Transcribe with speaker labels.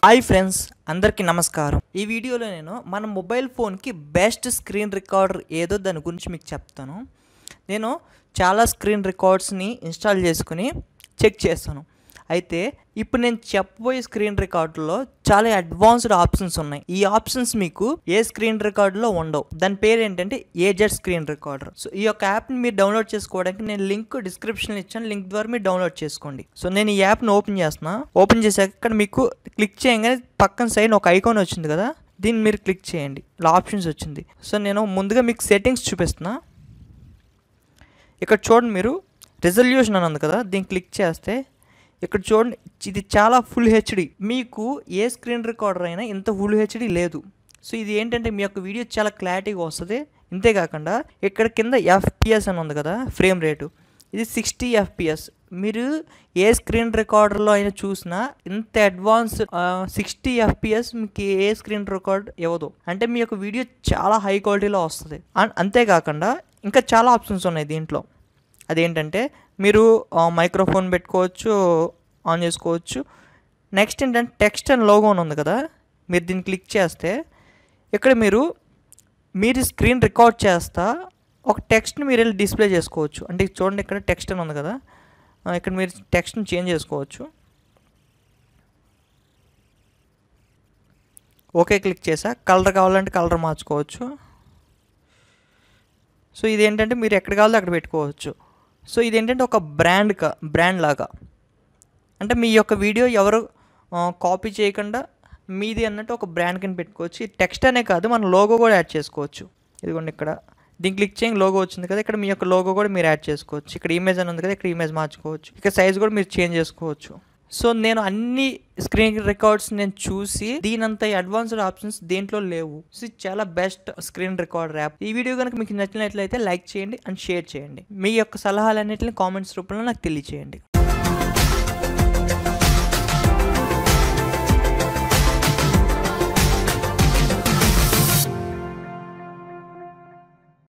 Speaker 1: Hi friends, అందరికీ నమస్కారం. ఈ వీడియోలో నేను మన మొబైల్ ఫోన్కి బెస్ట్ స్క్రీన్ రికార్డర్ ఏదో దాని గురించి మీకు చెప్తాను. నేను చాలా స్క్రీన్ రికార్డ్స్ని ఇన్స్టాల్ చేసుకుని చెక్ చేస్తాను. అయితే ఇప్పుడు నేను చెప్పబోయే స్క్రీన్ రికార్డులో చాలా అడ్వాన్స్డ్ ఆప్షన్స్ ఉన్నాయి. ఈ ఆప్షన్స్ మీకు ఏ స్క్రీన్ రికార్డులో ఉండవు. దాని పేరు ఏంటంటే ఏజెడ్ స్క్రీన్ రికార్డర్. సో ఈ యొక్క యాప్ని మీరు డౌన్లోడ్ చేసుకోవడానికి నేను లింక్ డిస్క్రిప్షన్లో ఇచ్చాను. లింక్ ద్వారా మీరు డౌన్లోడ్ చేసుకోండి. సో నేను ఈ యాప్ని ఓపెన్ చేస్తున్నా. ఓపెన్ చేశాక ఇక్కడ మీకు క్లిక్ చేయగానే పక్కన సైడ్ ఒక ఐకాన్ వచ్చింది కదా, దీన్ని మీరు క్లిక్ చేయండి. ఇలా ఆప్షన్స్ వచ్చింది. సో నేను ముందుగా మీకు సెట్టింగ్స్ చూపిస్తున్నా. ఇక్కడ చూడండి, మీరు రిజల్యూషన్ అని ఉంది కదా, దీన్ని క్లిక్ చేస్తే ఇక్కడ చూడండి, ఇది చాలా ఫుల్ హెచ్డి. మీకు ఏ స్క్రీన్ రికార్డర్ అయినా ఇంత ఫుల్ హెచ్డి లేదు. సో ఇది ఏంటంటే మీ యొక్క వీడియో చాలా క్లారిటీగా వస్తుంది. ఇంతేకాకుండా ఇక్కడ కింద ఎఫ్పిఎస్ అని ఉంది కదా, ఫ్రేమ్ రేటు, ఇది 60 FPS. మీరు ఏ స్క్రీన్ రికార్డర్లో అయినా చూసినా ఇంత అడ్వాన్స్ 60 FPS మీకు ఏ స్క్రీన్ రికార్డ్ ఇవ్వదు. అంటే మీ యొక్క వీడియో చాలా హై క్వాలిటీలో వస్తుంది. అంతేకాకుండా ఇంకా చాలా ఆప్షన్స్ ఉన్నాయి దీంట్లో. అదేంటంటే మీరు మైక్రోఫోన్ పెట్టుకోవచ్చు, ఆన్ చేసుకోవచ్చు. నెక్స్ట్ ఏంటంటే టెక్స్ట్ అండ్ లోగో అని ఉంది కదా, మీరు దీన్ని క్లిక్ చేస్తే ఇక్కడ మీరు స్క్రీన్ రికార్డ్ చేస్తా ఒక టెక్స్ట్ని మీరు వెళ్ళి డిస్ప్లే చేసుకోవచ్చు. అంటే చూడండి, ఇక్కడ టెక్స్ట్ అని ఉంది కదా, ఇక్కడ మీరు టెక్స్ట్ని చేంజ్ చేసుకోవచ్చు. ఓకే క్లిక్ చేసా. కలర్ కావాలంటే కలర్ మార్చుకోవచ్చు. సో ఇదేంటంటే మీరు ఎక్కడ కావాలో అక్కడ పెట్టుకోవచ్చు. సో ఇదేంటంటే ఒక బ్రాండ్ లాగా, అంటే మీ యొక్క వీడియో ఎవరు కాపీ చేయకుండా మీది అన్నట్టు ఒక బ్రాండ్ కింద పెట్టుకోవచ్చు. ఈ టెక్స్ట్ అనే కాదు, మన లోగో కూడా యాడ్ చేసుకోవచ్చు. ఇదిగోండి, ఇక్కడ దీన్ని క్లిక్ చేయండి, లోగో వచ్చింది కదా, ఇక్కడ మీ యొక్క లోగో కూడా మీరు యాడ్ చేసుకోవచ్చు. ఇక్కడ ఇమేజ్ అని ఉంది కదా, ఇక్కడ ఇమేజ్ మార్చుకోవచ్చు. ఇక్కడ సైజ్ కూడా మీరు చేంజ్ చేసుకోవచ్చు. సో నేను అన్ని స్క్రీన్ రికార్డ్స్ నేను చూసి దీనంత అడ్వాన్స్డ్ ఆప్షన్స్ దేంట్లో లేవు. సో చాలా బెస్ట్ స్క్రీన్ రికార్డర్ యాప్. ఈ వీడియో కనుక మీకు నచ్చినట్లయితే లైక్ చేయండి అండ్ షేర్ చేయండి. మీ యొక్క సలహాలన్నింటినీ కామెంట్స్ రూపంలో నాకు తెలియచేయండి.